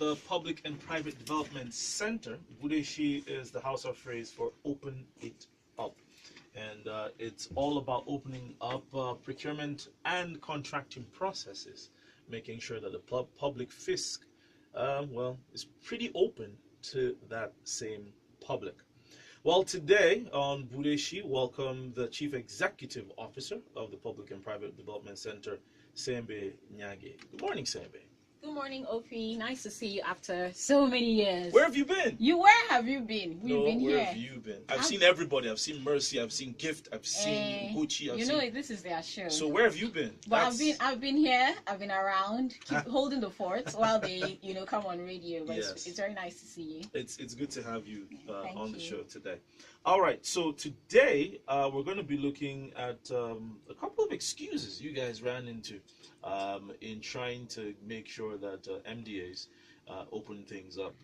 the Public and Private Development Center, Budeshi is the Hausa phrase for open it up. And it's all about opening up procurement and contracting processes, making sure that the public fisc, is pretty open to that same public. Well, today on Budeshi, welcome the Chief Executive Officer of the Public and Private Development Center, Sembe Nyage. Good morning, Sembe. Good morning, Opie. Nice to see you after so many years. Where have you been? Where have you been? We've been where here. have you been? I've seen everybody. I've seen Mercy. I've seen Gift. I've seen Gucci. This is their show. So where have you been? But I've been here. I've been around, keep holding the fort while they, come on radio. But yes. it's very nice to see you. It's good to have you on the you. show today. All right. So today we're going to be looking at a couple of excuses you guys ran into in trying to make sure that MDAs open things up.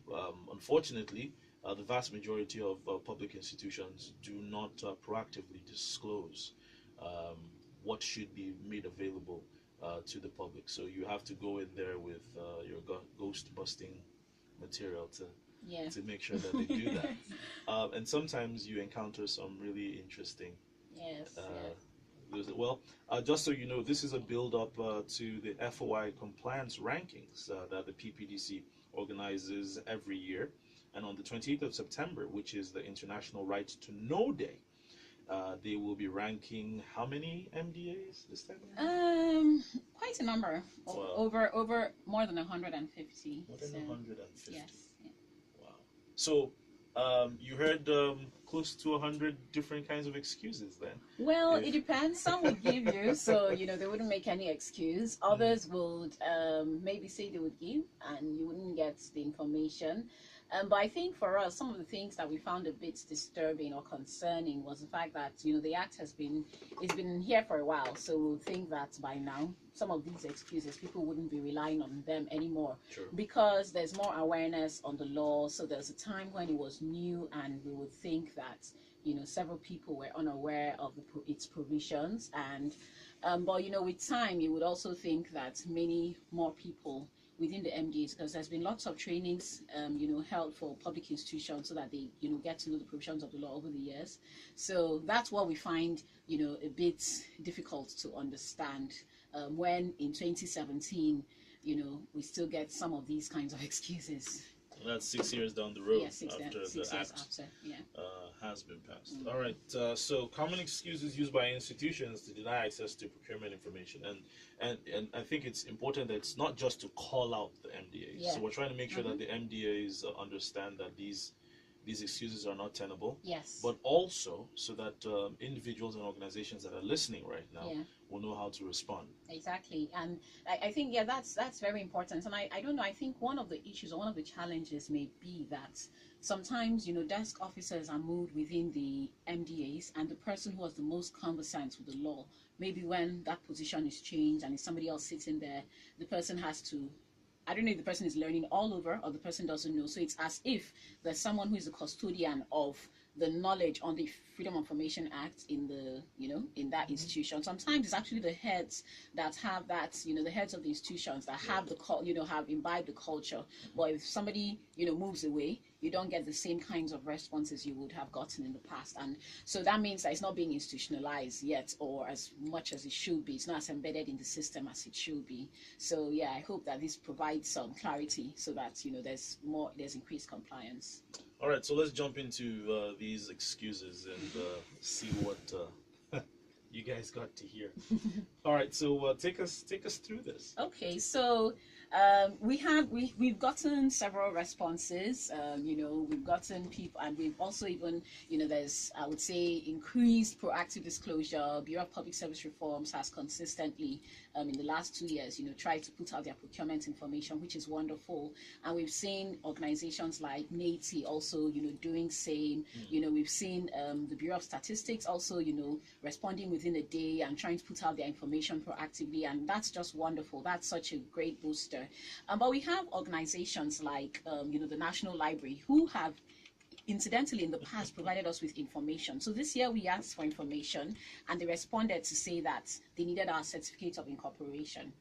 Unfortunately, the vast majority of public institutions do not proactively disclose what should be made available to the public. So you have to go in there with your ghost busting material to make sure that they do that. And sometimes you encounter some really interesting well, just so you know, this is a build-up to the FOI compliance rankings that the PPDC organizes every year. And on the 28th of September, which is the International Right to Know Day, they will be ranking how many MDAs this time? Quite a number. Wow. Over more than 150. More than 150. Yes. Yeah. Wow. So you heard close to 100 different kinds of excuses then. Well, it depends. Some would give you, so they wouldn't make any excuse. Others would maybe say they would give, and you wouldn't get the information. But I think for us, some of the things that we found a bit disturbing or concerning was the fact that the act it's been here for a while, so we'll think that by now some of these excuses people wouldn't be relying on them anymore. True. Because there's more awareness on the law. So there's a time when it was new, and we would think that several people were unaware of its provisions, and but with time you would also think that many more people within the MDAs, because there's been lots of trainings, held for public institutions so that they, get to know the provisions of the law over the years. So that's what we find, a bit difficult to understand when in 2017, we still get some of these kinds of excuses. That's 6 years down the road after the act yeah. Has been passed. All right. So common excuses used by institutions to deny access to procurement information, and I think it's important that it's not just to call out the MDAs. Yeah. So we're trying to make sure that the MDAs understand that these excuses are not tenable. Yes. But also so that individuals and organizations that are listening right now will know how to respond. Exactly. And I think, that's very important. And I don't know, I think one of the issues or one of the challenges may be that sometimes, desk officers are moved within the MDAs, and the person who was the most conversant with the law, maybe when that position is changed and it's somebody else sitting there, the person has to, I don't know if the person is learning all over or the person doesn't know. So it's as if there's someone who is a custodian of the knowledge on the Freedom of Information Act in the, in that institution. Sometimes it's actually the heads that have that, the heads of the institutions that have have imbibed the culture. But if somebody, moves away, you don't get the same kinds of responses you would have gotten in the past. And so that means that it's not being institutionalized yet, or as much as it should be. It's not as embedded in the system as it should be. So yeah, I hope that this provides some clarity so that, there's increased compliance. All right, so let's jump into these excuses and see what you guys got to hear. All right, so take us through this. Okay, so we've gotten several responses. We've gotten people, and we've also even there's, I would say, increased proactive disclosure. Bureau of Public Service Reforms has consistently in the last 2 years tried to put out their procurement information, which is wonderful. And we've seen organizations like NATI also doing same. We've seen the Bureau of Statistics also responding within a day and trying to put out their information proactively, and that's just wonderful. That's such a great booster. But we have organizations like the National Library, who have incidentally in the past provided us with information. So this year we asked for information, and they responded to say that they needed our certificate of incorporation.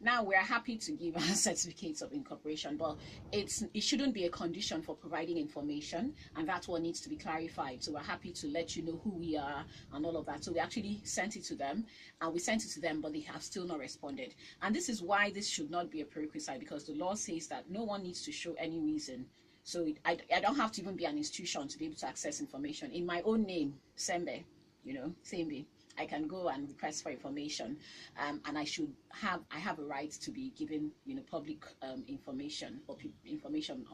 Now we're happy to give our certificates of incorporation, but it shouldn't be a condition for providing information, and that's what needs to be clarified. So we're happy to let you know who we are and all of that. So we actually sent it to them, and we sent it to them, but they have still not responded. And this is why this should not be a prerequisite, because the law says that no one needs to show any reason. So I don't have to even be an institution to be able to access information. In my own name, Sembe, Sembe, I can go and request for information, and I have a right to be given, public information, or information,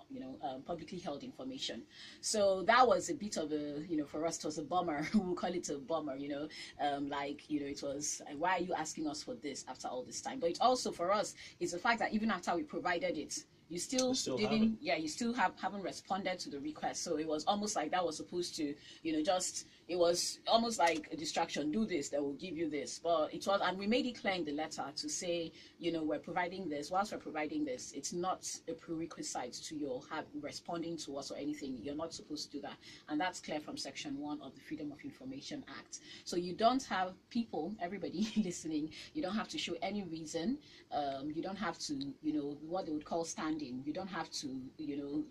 publicly held information. So that was a bit of a, for us, it was a bummer. We'll call it a bummer, it was, why are you asking us for this after all this time? But it also, for us, is the fact that even after we provided it, you still didn't, you still haven't responded to the request. So it was almost like that was supposed to, it was almost like a distraction. Do this, they will give you this. But it was, and we made it clear in the letter to say, we're providing this. Whilst we're providing this, it's not a prerequisite to your responding to us or anything. You're not supposed to do that. And that's clear from Section 1 of the Freedom of Information Act. So you don't have people, everybody listening, you don't have to show any reason. You don't have to, what they would call standing. You don't have to,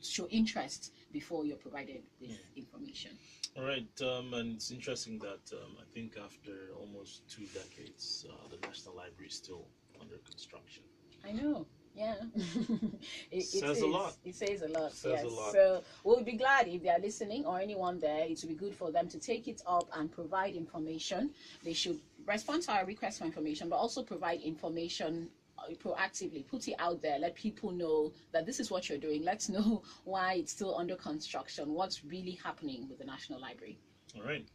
show interest before you're provided with information. All right, and it's interesting that I think after almost 2 decades, the National Library is still under construction. I know, yeah. It says a lot. It says a lot, says a lot. So we'll be glad if they are listening, or anyone there. It would be good for them to take it up and provide information. They should respond to our request for information, but also provide information proactively. Put it out there, let people know that this is what you're doing. Let's know why it's still under construction, what's really happening with the National Library. All right.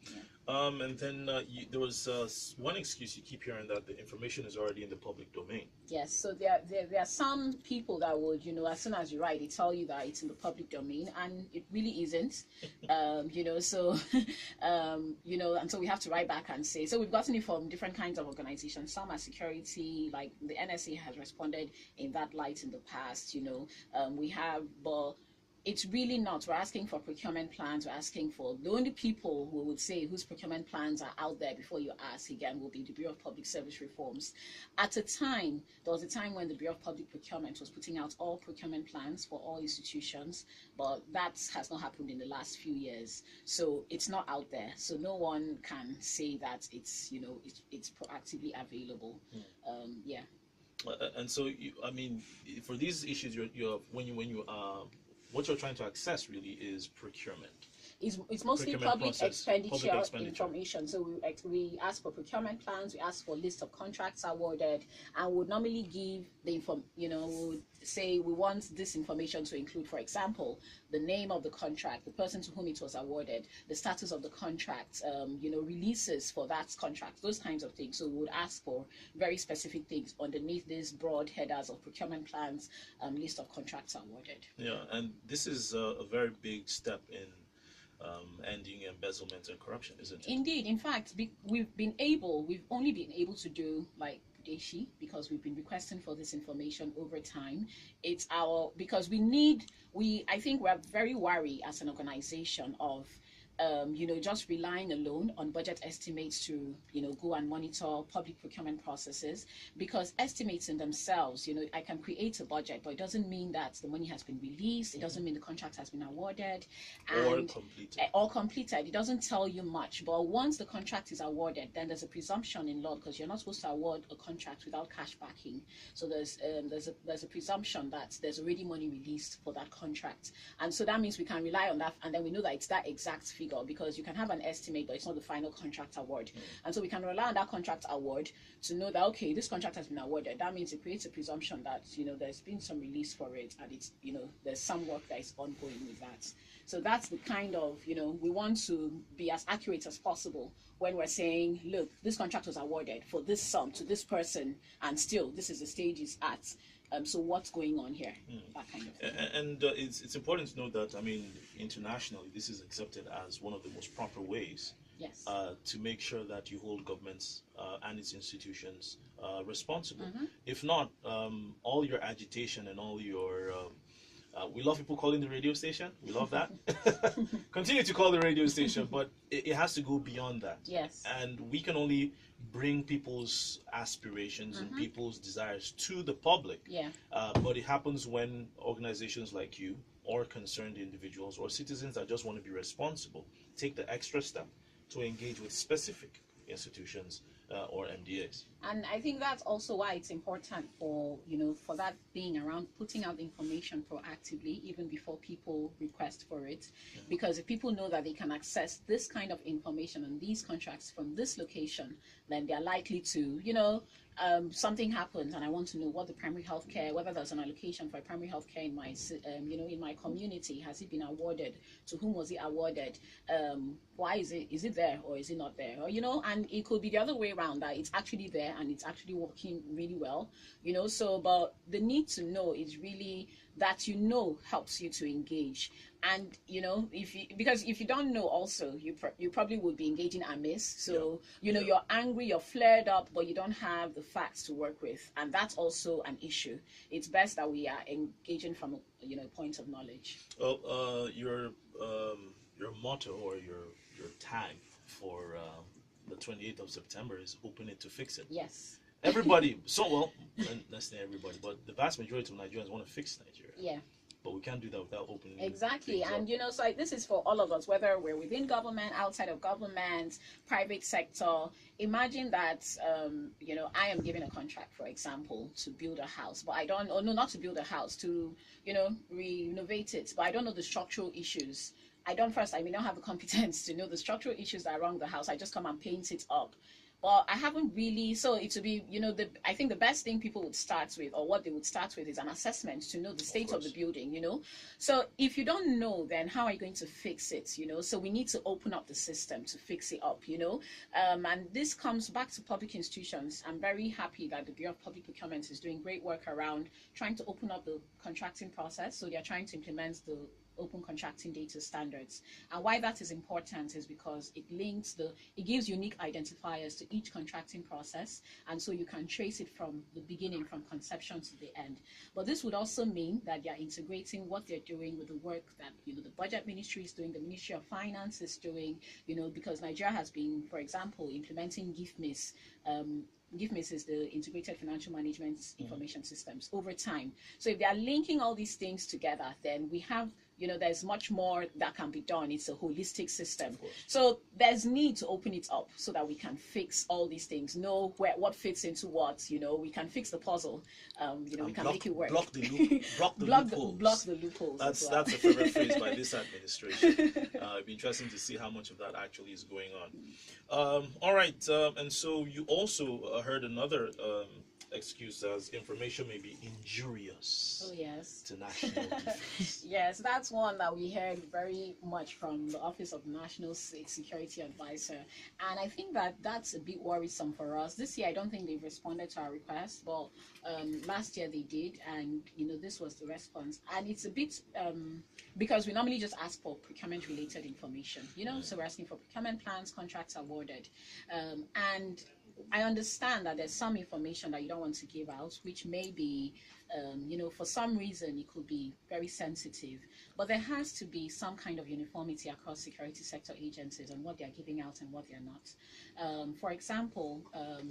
And then there was one excuse you keep hearing, that the information is already in the public domain. Yes, so there are some people that would, as soon as you write, they tell you that it's in the public domain, and it really isn't. So and so we have to write back and say, so we've gotten it from different kinds of organizations. Some are security, like the NSA has responded in that light in the past. We have, but it's really not. We're asking for procurement plans. We're asking for, the only people who would say whose procurement plans are out there before you ask again will be the Bureau of Public Service Reforms. There was a time when the Bureau of Public Procurement was putting out all procurement plans for all institutions, but that has not happened in the last few years. So it's not out there. So no one can say that it's, it's proactively available. And so, for these issues, what you're trying to access really is procurement. It's mostly public expenditure information. So we ask for procurement plans, we ask for list of contracts awarded, and would normally give the would say we want this information to include, for example, the name of the contract, the person to whom it was awarded, the status of the contract, releases for that contract, those kinds of things. So we would ask for very specific things underneath these broad headers of procurement plans, list of contracts awarded. Yeah, and this is a very big step in ending embezzlement and corruption, isn't it? Indeed. In fact, we've only been able to do like PPDC because we've been requesting for this information over time. Because I think we're very wary as an organization of just relying alone on budget estimates to, go and monitor public procurement processes, because estimates in themselves, I can create a budget, but it doesn't mean that the money has been released. It doesn't mean the contract has been awarded or completed. It doesn't tell you much. But once the contract is awarded, then there's a presumption in law, because you're not supposed to award a contract without cash backing. So there's a presumption that there's already money released for that contract, and so that means we can rely on that, and then we know that it's that exact figure, because you can have an estimate, but it's not the final contract award. And so we can rely on that contract award to know that, okay, this contract has been awarded. That means it creates a presumption that, there's been some release for it, and it's, there's some work that is ongoing with that. So that's the kind of, we want to be as accurate as possible when we're saying, look, this contract was awarded for this sum to this person, and still this is the stage it's at. So what's going on here? That kind of thing. And it's important to note that, internationally, this is accepted as one of the most proper ways to make sure that you hold governments and its institutions responsible. If not, all your agitation and all your We love people calling the radio station. We love that. Continue to call the radio station, but it has to go beyond that. Yes. And we can only bring people's aspirations and people's desires to the public. Yeah. But it happens when organizations like you, or concerned individuals, or citizens that just want to be responsible, take the extra step to engage with specific institutions or MDAs. And I think that's also why it's important for, for that being around, putting out information proactively, even before people request for it. Because if people know that they can access this kind of information and these contracts from this location, then they're likely to, something happens and I want to know what the primary health care, whether there's an allocation for primary health care in my, in my community, has it been awarded? To whom was it awarded? Why is it there or is it not there? Or, and it could be the other way around, that it's actually there and it's actually working really well, so, but the need to know is really that, helps you to engage. And because if you don't know, also you probably would be engaging amiss. So you're angry, you're flared up, but you don't have the facts to work with, and that's also an issue. It's best that we are engaging from a point of knowledge. Well, your motto or your tag for the 28th of September is "Open it to fix it." Yes. Everybody, let's say everybody, but the vast majority of Nigerians want to fix Nigeria. Yeah. But we can't do that without opening. Exactly. And so this is for all of us, whether we're within government, outside of government, private sector. Imagine that I am given a contract, for example, to build a house, but not to build a house, to renovate it, but I don't know the structural issues. I may not have the competence to know the structural issues that are around the house. I just come and paint it up. But I haven't really, so it would be, I think the best thing people would start with, or what they would start with, is an assessment to know the state of the building, So if you don't know, then how are you going to fix it, So we need to open up the system to fix it up, And this comes back to public institutions. I'm very happy that the Bureau of Public Procurement is doing great work around trying to open up the contracting process. So they're trying to implement the open contracting data standards. And why that is important is because it gives unique identifiers to each contracting process, and so you can trace it from the beginning, from conception to the end. But this would also mean that they're integrating what they're doing with the work that the Budget Ministry is doing, the Ministry of Finance is doing, because Nigeria has been, for example, implementing GIFMIS. GIFMIS is the Integrated Financial Management Information Systems over time. So if they are linking all these things together, then we have there's much more that can be done. It's a holistic system. So there's need to open it up so that we can fix all these things, know what fits into what, we can fix the puzzle, we can make it work. Block the loopholes. Block the loopholes. That's a favorite phrase by this administration. It'd be interesting to see how much of that actually is going on. All right, and so you also heard another excuse as information may be injurious to national defense. Yes, that's one that we heard very much from the Office of National Security Advisor, and I think that's a bit worrisome for us. This year I don't think they've responded to our request, but last year they did, and this was the response. And it's a bit because we normally just ask for procurement related information, so we're asking for procurement plans, contracts awarded, and I understand that there's some information that you don't want to give out, which may be, for some reason it could be very sensitive, but there has to be some kind of uniformity across security sector agencies on what they're giving out and what they're not. For example,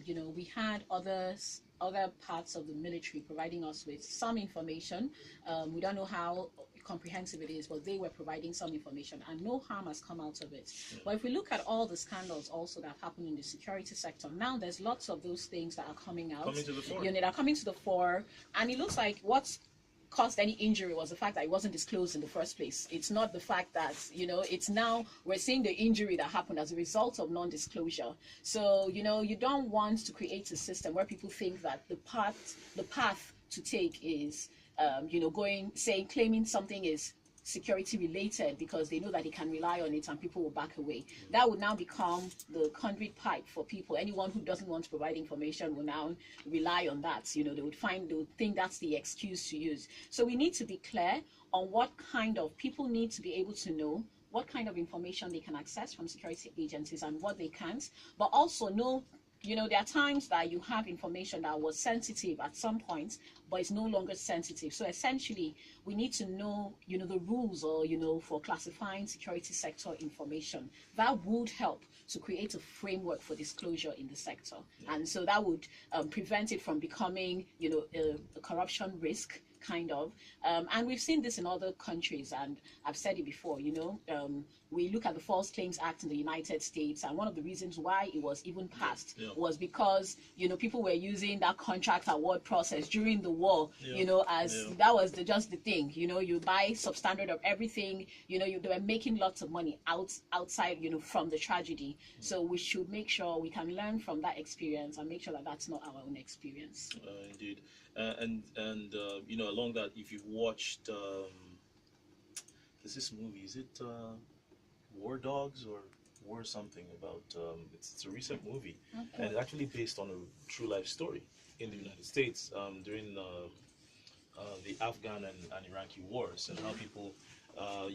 we had other parts of the military providing us with some information. We don't know how comprehensive it is, but they were providing some information and no harm has come out of it. But if we look at all the scandals also that have happened in the security sector, now there's lots of those things that are coming out. Coming to the fore. They're coming to the fore, and it looks like what's caused any injury was the fact that it wasn't disclosed in the first place. It's not the fact that, it's now we're seeing the injury that happened as a result of non-disclosure. So, you don't want to create a system where people think that the path to take is claiming something is security related because they know that they can rely on it and people will back away. That would now become the conduit pipe for people. Anyone who doesn't want to provide information will now rely on that. They would think that's the excuse to use. So we need to be clear on what kind of people need to be able to know what kind of information they can access from security agencies and what they can't, but also know there are times that you have information that was sensitive at some point, but it's no longer sensitive. So essentially, we need to know, the rules or, for classifying security sector information. That would help to create a framework for disclosure in the sector. And so that would prevent it from becoming, a corruption risk, kind of. And we've seen this in other countries, and I've said it before, we look at the False Claims Act in the United States, and one of the reasons why it was even passed was because, people were using that contract award process during the war, that was just the thing, you buy substandard of everything, they were making lots of money outside, from the tragedy. So we should make sure we can learn from that experience and make sure that that's not our own experience. Indeed. And along that, if you've watched, there's this movie, is it War Dogs or War something about, it's a recent movie, and it's actually based on a true life story in the United States during the Afghan and Iraqi wars, and how people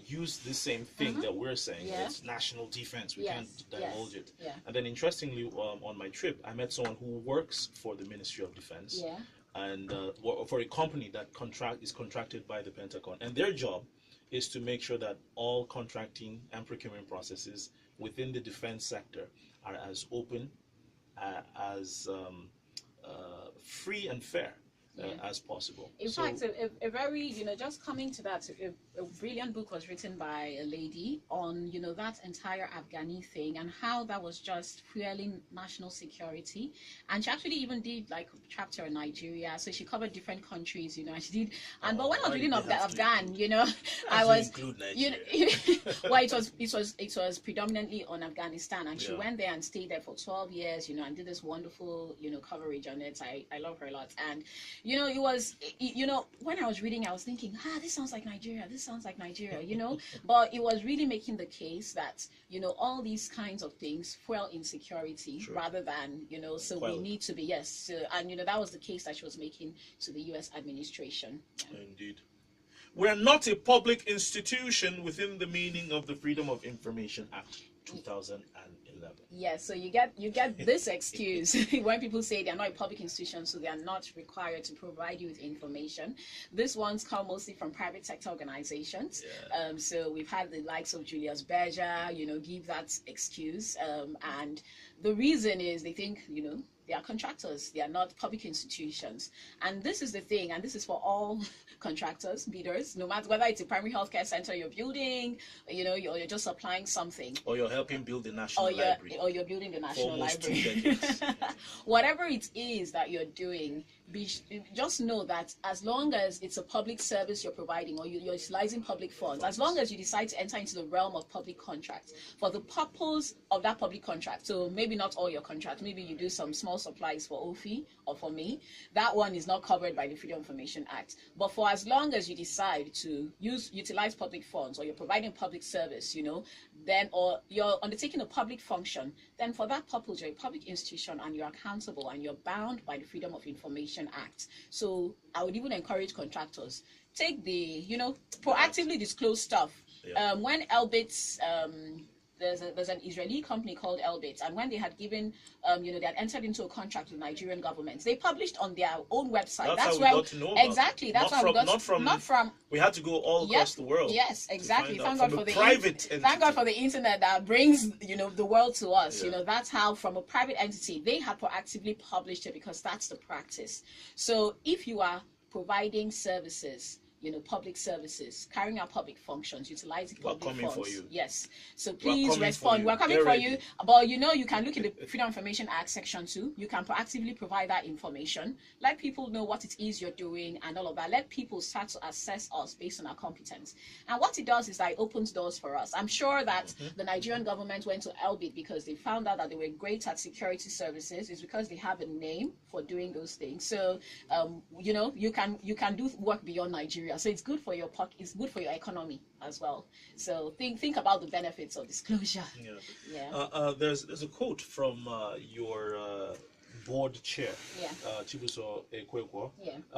use the same thing that we're saying. It's national defense, we can't divulge it. And then interestingly, on my trip, I met someone who works for the Ministry of Defense. And for a company that is contracted by the Pentagon, and their job is to make sure that all contracting and procurement processes within the defense sector are as open, as free and fair as possible. In fact, a very, just coming to that, a brilliant book was written by a lady on, that entire Afghani thing and how that was just fueling national security. And she actually even did like a chapter on Nigeria. So she covered different countries, and she did. And but when I was reading of the Afghan, I was, well, it was predominantly on Afghanistan, and she went there and stayed there for 12 years, and did this wonderful, coverage on it. I love her a lot. And it was, when I was reading, I was thinking, this sounds like Nigeria, but it was really making the case that, all these kinds of things fuel insecurity rather than, so we need to be, and, that was the case that she was making to the U.S. administration. Indeed. We're not a public institution within the meaning of the Freedom of Information Act 2011. Yes, so you get this excuse when people say they're not a public institution, so they are not required to provide you with information. These ones come mostly from private sector organizations. So we've had the likes of Julius Berger, give that excuse. And the reason is they think, they are contractors, they are not public institutions. And this is the thing, and this is for all contractors, bidders, no matter whether it's a primary healthcare center you're building, you're just supplying something. Or you're helping build the National Library. Or you're building the National Library. 2 decades. Whatever it is that you're doing, just know that as long as it's a public service you're providing or you're utilizing public funds, as long as you decide to enter into the realm of public contracts, for the purpose of that public contract, so maybe not all your contracts, maybe you do some small supplies for OFI or for me, that one is not covered by the Freedom of Information Act. But for as long as you decide to utilize public funds or you're providing public service, then, or you're undertaking a public function, then for that purpose, you're a public institution and you're accountable and you're bound by the Freedom of Information Act. So I would even encourage contractors, take the, proactively disclose stuff. When Elbit's, there's an Israeli company called Elbit, and when they had given, they had entered into a contract with the Nigerian government, they published on their own website. That's how we got to know about exactly. It. That's how we got not from. We had to go all across the world. Yes, exactly. Thank God for the private. Thank God for the internet that brings the world to us. That's how from a private entity they had proactively published it because that's the practice. So if you are providing services, public services, carrying out public functions, utilizing public funds. We're coming for you. Yes. So please respond. We're coming for you. But you can look in the Freedom of Information Act Section 2. You can proactively provide that information. Let people know what it is you're doing and all of that. Let people start to assess us based on our competence. And what it does is that it opens doors for us. I'm sure that the Nigerian government went to Elbit because they found out that they were great at security services. It's because they have a name for doing those things. So, you can do work beyond Nigeria. So it's good for your pocket, it's good for your economy as well. So think about the benefits of disclosure. There's a quote from your board chair, Chibuso Ekwekwo.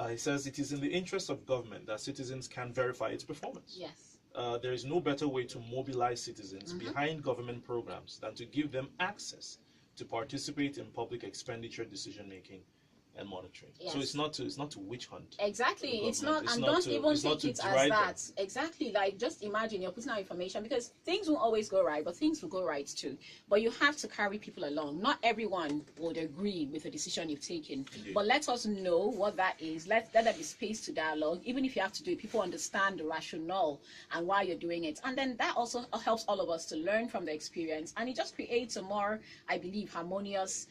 He says, "It is in the interest of government that citizens can verify its performance. Yes. There is no better way to mobilize citizens behind government programs than to give them access to participate in public expenditure decision making and monitoring. Yes. So it's not to witch hunt. Exactly. It's not, It's and not don't to- even it's not take to it as deride that. them. Exactly. Like, just imagine you're putting out information, because things won't always go right, but things will go right too. But you have to carry people along. Not everyone would agree with the decision you've taken, Indeed. but let us know what that is. Let there be space to dialogue. Even if you have to do it, people understand the rationale and why you're doing it, and then that also helps all of us to learn from the experience, and it just creates a more, I believe, harmonious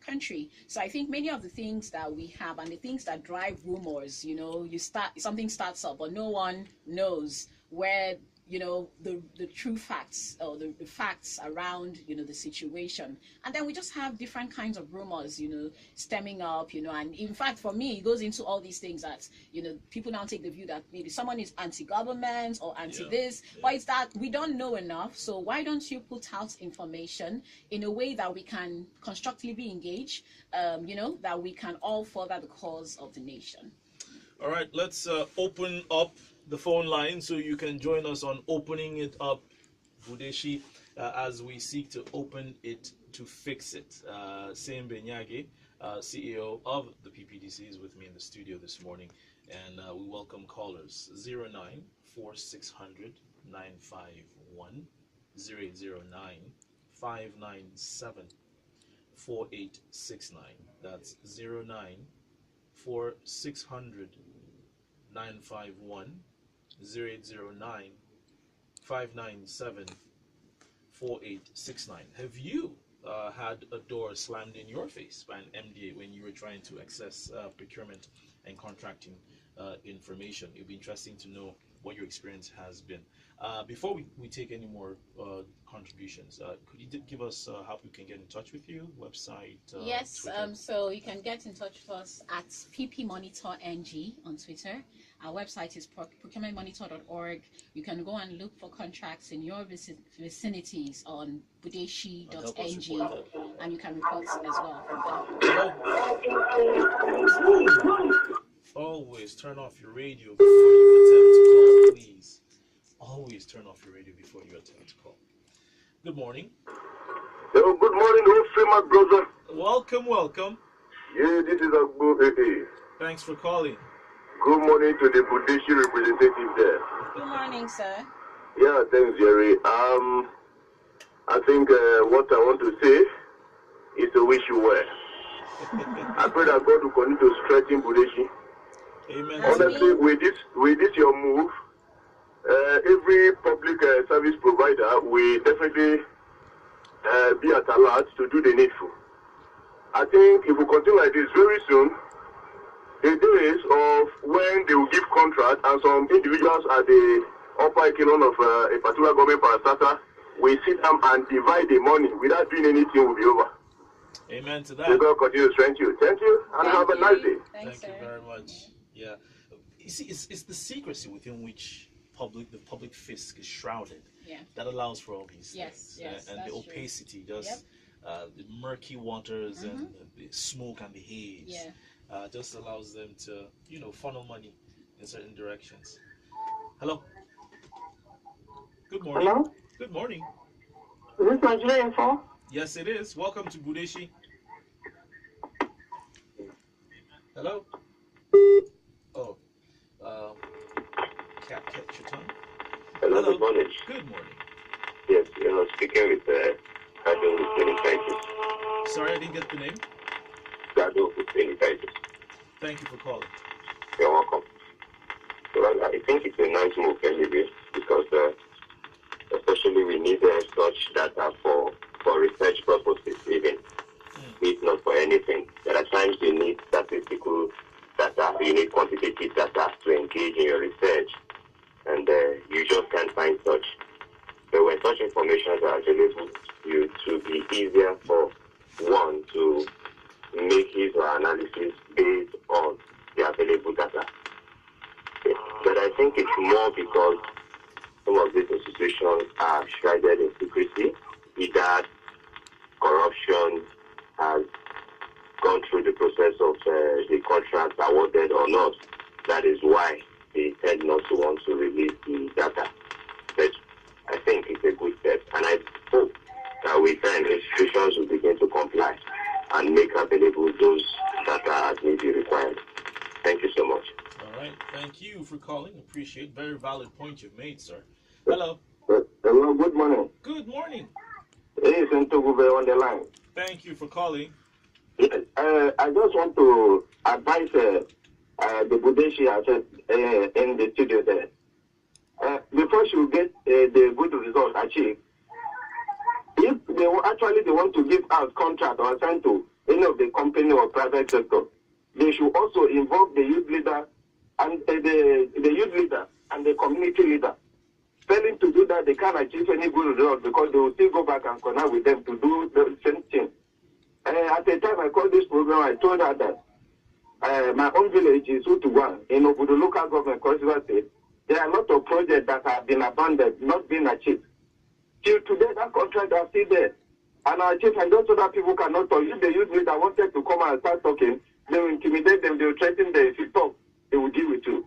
country. So I think many of the things that we have and the things that drive rumors, something starts up, but no one knows where, the true facts, or the facts around, the situation. And then we just have different kinds of rumors, stemming up, and in fact, for me, it goes into all these things that, people now take the view that maybe someone is anti-government or anti-this, but it's that we don't know enough. So why don't you put out information in a way that we can constructively engage, that we can all further the cause of the nation. All right, let's open up the phone line so you can join us on Opening It Up, Budeshi, as we seek to open it to fix it. Sembe Nyage, CEO of the PPDC, is with me in the studio this morning, and we welcome callers 094600 951 009 597 4869. That's 094600 951 0809 597 4869. Have you had a door slammed in your face by an MDA when you were trying to access procurement and contracting information? It'd be interesting to know what your experience has been. Before we take any more contributions, could you give us how we can get in touch with you? Website? Yes, Twitter? so you can get in touch with us at ppmonitorng on Twitter. Our website is procurementmonitor.org. You can go and look for contracts in your vicinities on budeshi.ng, and you can report as well from there. Always turn off your radio before you attempt to call, please. Always turn off your radio before you attempt to call. Good morning. Hello, good morning, Humphrey, my brother. Welcome. Yeah, this is Agbo AA. Thanks for calling. Good morning to the Budeshi representative there. Good morning, sir. Yeah, thanks, Jerry. I think what I want to say is to wish you well. I pray that God will continue to strengthen Budeshi. Amen. Honestly, with this your move, every public service provider will definitely be at alert to do the needful. I think if we continue like this very soon, the days of when they will give contract and some individuals at the upper echelon of a particular government parastatal will sit down and divide the money without doing anything will be over. Amen to that. May God continue to strengthen you. Thank you, and have a nice day. Thank you very much. Yeah, you see, it's the secrecy within which the public fisc is shrouded that allows for all these things. And the opacity, just the murky waters and the smoke and the haze, just allows them to funnel money in certain directions. Hello. Good morning. Hello? Good morning. Is this Nigeria Info? Yes, it is. Welcome to Budeshi. Hello. Oh, can't catch your tongue. Hello, good morning. Good morning. Yes, you're speaking with Gado with meningitis. Sorry, I didn't get the name. Gado with meningitis. Thank you for calling. You're welcome. Well, I think it's a nice move anyway, because especially we need such data for research purposes even, if not for anything. There are times you need statistical data, you need quantitative data to engage in your research, and you just can't find such. So when such information are available to you, to be easier for one to make his or her analysis based on the available data. But I think it's more because some of these institutions are shrouded in secrecy, either corruption has gone through the process of the contract awarded or not. That is why they tend not to want to release the data. But I think it's a good step, and I hope with time, institutions will begin to comply and make available those data as may be required. Thank you so much. All right. Thank you for calling. Appreciate. Very valid point you've made, sir. Hello. Hello, good morning. Good morning. Hey, Sentogube on the line. Thank you for calling. Yes, I just want to advise the Budeshi in the studio there. Before she will get the good result achieved, if they want to give out contract or assign to any of the company or private sector, they should also involve the youth leader and the youth leader and the community leader. Failing to do that, they can't achieve any good result because they will still go back and connect with them to do the same thing. At the time I called this program, I told her that my own village is Utuwan in Obudu local government, Cross River State. There are a lot of projects that have been abandoned, not being achieved. Till today, that contract are still there. And our chief and those other people cannot talk. If the youth leader wanted to come and start talking, they will intimidate them, they will threaten them. If you talk, they will deal with you.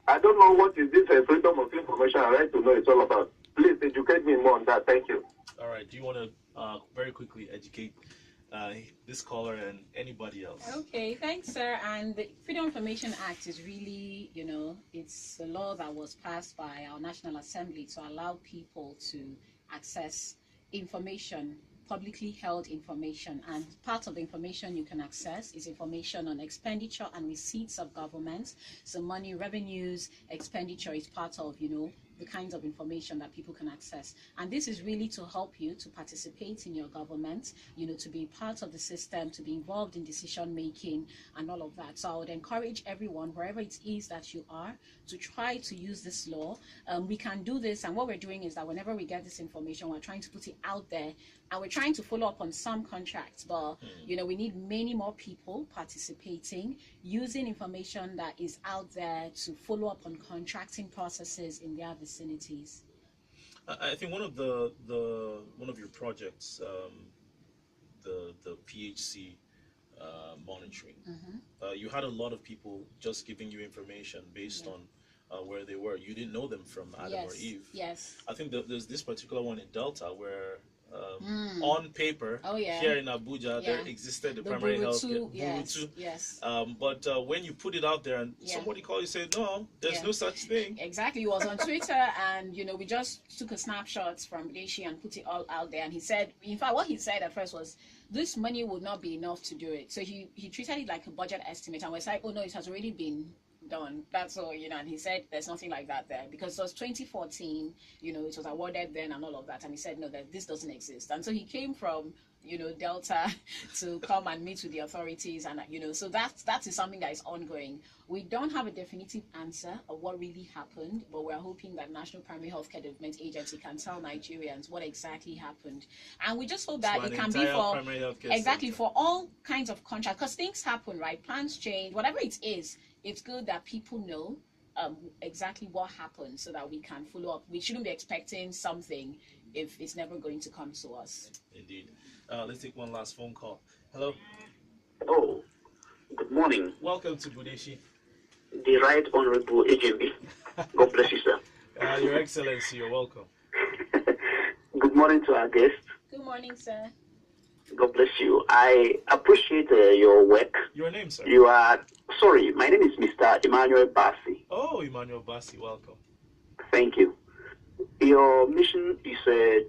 I don't know what is this freedom of information. I'd like to know it's all about. Please educate me more on that. Thank you. All right. Do you want to very quickly educate this caller and anybody else? Okay, thanks, sir. And the Freedom of Information Act is really, it's a law that was passed by our National Assembly to allow people to access information, publicly held information. And part of the information you can access is information on expenditure and receipts of government. So money, revenues, expenditure is part of, the kinds of information that people can access. And this is really to help you to participate in your government, to be part of the system, to be involved in decision making and all of that. So I would encourage everyone, wherever it is that you are, to try to use this law. We can do this, and what we're doing is that whenever we get this information, we're trying to put it out there, and we're trying to follow up on some contracts, but we need many more people participating, using information that is out there to follow up on contracting processes in their vicinities. I think one of your projects, the PHC monitoring, you had a lot of people just giving you information based on where they were. You didn't know them from Adam or Eve. Yes. I think that there's this particular one in Delta where on paper, here in Abuja, there existed the primary health care. Yes. But when you put it out there and somebody called you and said, no, there's no such thing. Exactly. He was on Twitter and, we just took a snapshot from Deshi and put it all out there. And he said, in fact, what he said at first was, this money would not be enough to do it. So he treated it like a budget estimate. And we're like, oh, no, it has already been done. That's all, and he said there's nothing like that there because it was 2014, it was awarded then and all of that. And he said, no, that this doesn't exist. And so he came from, Delta to come and meet with the authorities. And, so that is something that is ongoing. We don't have a definitive answer of what really happened, but we're hoping that National Primary Healthcare Development Agency can tell Nigerians what exactly happened. And we just hope that it can be for all kinds of contracts, because things happen, right? Plans change, whatever it is. It's good that people know exactly what happened so that we can follow up. We shouldn't be expecting something if it's never going to come to us. Indeed. Let's take one last phone call. Hello. Oh, good morning. Welcome to Budeshi. The Right Honorable AJB. God bless you, sir. Your Excellency, you're welcome. Good morning to our guest. Good morning, sir. God bless you. I appreciate your work. Your name, sir? My name is Mr. Emmanuel Bassi. Oh, Emmanuel Bassi, welcome. Thank you. Your mission is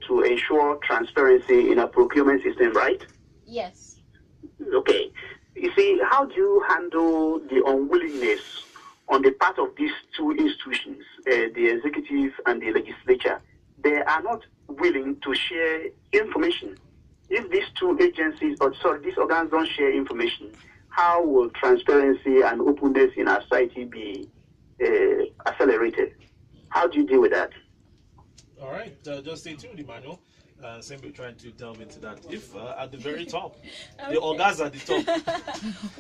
to ensure transparency in a procurement system, right? Yes. Okay. You see, how do you handle the unwillingness on the part of these two institutions, the executive and the legislature? They are not willing to share information. If these two agencies, these organs don't share information, how will transparency and openness in our society be accelerated? How do you deal with that? All right, just stay tuned, Emmanuel. Simply trying to delve into that. If at the very top, the organs at the top.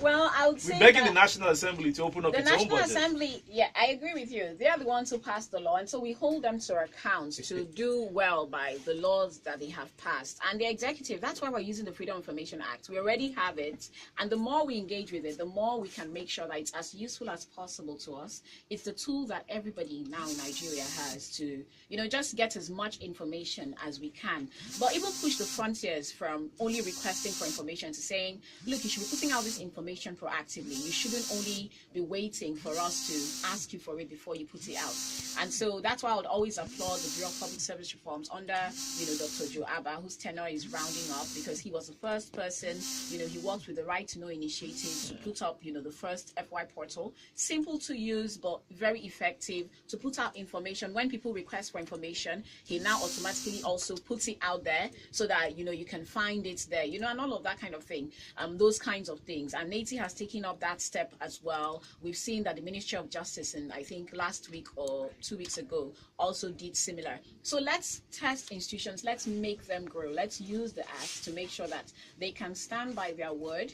Well, I would say we're begging the National Assembly to open up its own budget. The National Assembly, I agree with you. They are the ones who passed the law, and so we hold them to account to do well by the laws that they have passed. And the executive, that's why we're using the Freedom of Information Act. We already have it, and the more we engage with it, the more we can make sure that it's as useful as possible to us. It's the tool that everybody now in Nigeria has to, just get as much information as we can information. But even push the frontiers from only requesting for information to saying, look, you should be putting out this information proactively. You shouldn't only be waiting for us to ask you for it before you put it out. And so that's why I would always applaud the Bureau of Public Service Reforms under, Dr. Joe Abba, whose tenure is rounding up, because he was the first person, he worked with the Right to Know initiative to put up, the first FY portal, simple to use, but very effective to put out information. When people request for information, he now automatically also puts it out there so that, you can find it there, and all of that kind of thing, those kinds of things. And NATI has taken up that step as well. We've seen that the Ministry of Justice, and I think last week or 2 weeks ago, also did similar. So let's test institutions, let's make them grow, let's use the act to make sure that they can stand by their word,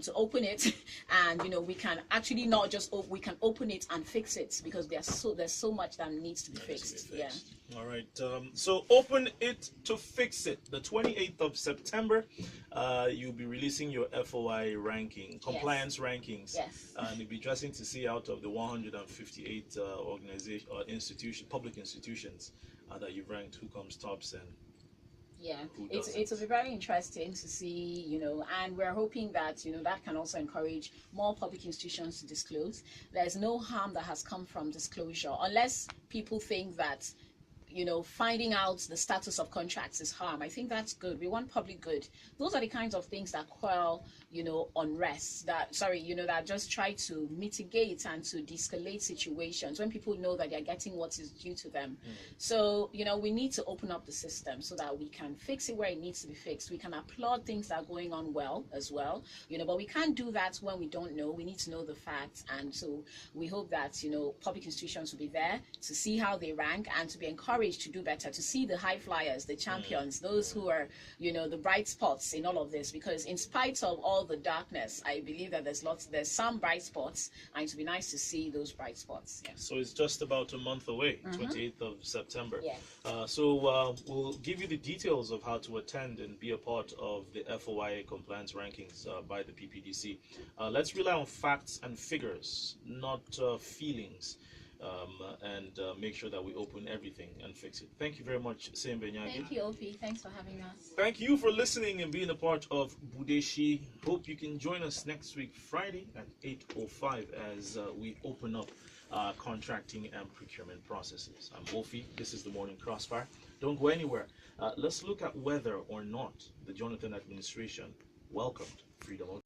to open it, and we can actually not just we can open it and fix it, because there's so much that needs to be fixed. Yeah. All right. So open it to fix it. The 28th of September, you'll be releasing your FOI ranking, compliance rankings. Yes. And it'll be interesting to see out of the 158 public institutions that you've ranked, who comes tops and yeah, it will be very interesting to see, and we're hoping that, that can also encourage more public institutions to disclose. There's no harm that has come from disclosure, unless people think that, finding out the status of contracts is harm. I think that's good. We want public good. Those are the kinds of things that quell, unrest, that just try to mitigate and to de-escalate situations when people know that they're getting what is due to them. So, we need to open up the system so that we can fix it where it needs to be fixed. We can applaud things that are going on well as well, but we can't do that when we don't know. We need to know the facts. And so we hope that, public institutions will be there to see how they rank and to be encouraged to do better, to see the high flyers, the champions, those who are, the bright spots in all of this. Because in spite of all the darkness, I believe that there's some bright spots, and it would be nice to see those bright spots. Yeah. So it's just about a month away, 28th of September. Yeah. So we'll give you the details of how to attend and be a part of the FOIA compliance rankings by the PPDC. Let's rely on facts and figures, not feelings. And make sure that we open everything and fix it. Thank you very much, Sembe Nyagi. Thank you, Opie. Thanks for having us. Thank you for listening and being a part of Budeshi. Hope you can join us next week, Friday at 8:05 as we open up contracting and procurement processes. I'm Wolfie. This is the Morning Crossfire. Don't go anywhere. Let's look at whether or not the Jonathan administration welcomed freedom of